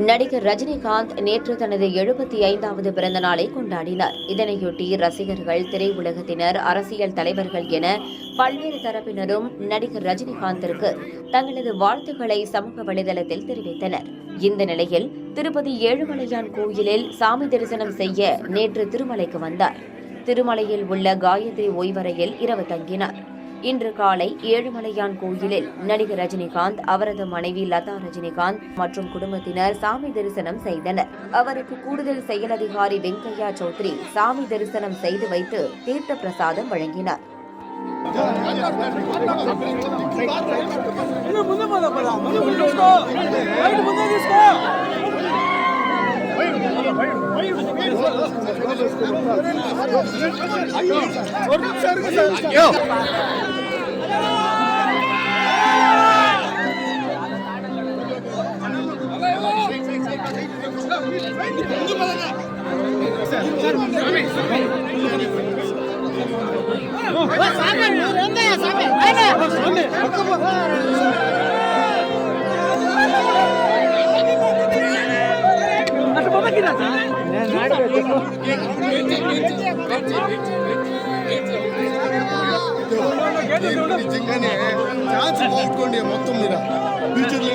நடிகர் ரஜினிகாந்த் நேற்று தனது 75வது பிறந்த நாளை கொண்டாடினார். இதனையொட்டி ரசிகர்கள், திரையுலகத்தினர், அரசியல் தலைவர்கள் என பல்வேறு தரப்பினரும் நடிகர் ரஜினிகாந்திற்கு தங்களது வாழ்த்துக்களை சமூக வலைதளத்தில் தெரிவித்தனர். இந்த நிலையில் திருப்பதி ஏழுமலையான் கோயிலில் சாமி தரிசனம் செய்ய நேற்று திருமலைக்கு வந்தார். திருமலையில் உள்ள காயத்ரி ஓய்வறையில் இரவு தங்கினார். இன்று காலை ஏழுமலையான் கோயிலில் நடிகர் ரஜினிகாந்த், அவரது மனைவி லதா ரஜினிகாந்த் மற்றும் குடும்பத்தினர் சாமி தரிசனம் செய்தனர். அவருக்கு கூடுதல் செயல் அதிகாரி வெங்கையா சௌத்ரி சாமி தரிசனம் செய்து வைத்து தீர்த்த பிரசாதம் வழங்கினார். నిజంగానే ఛాన్స్ బాగుంటుంది మొత్తం మీద ఫ్యూచర్ లో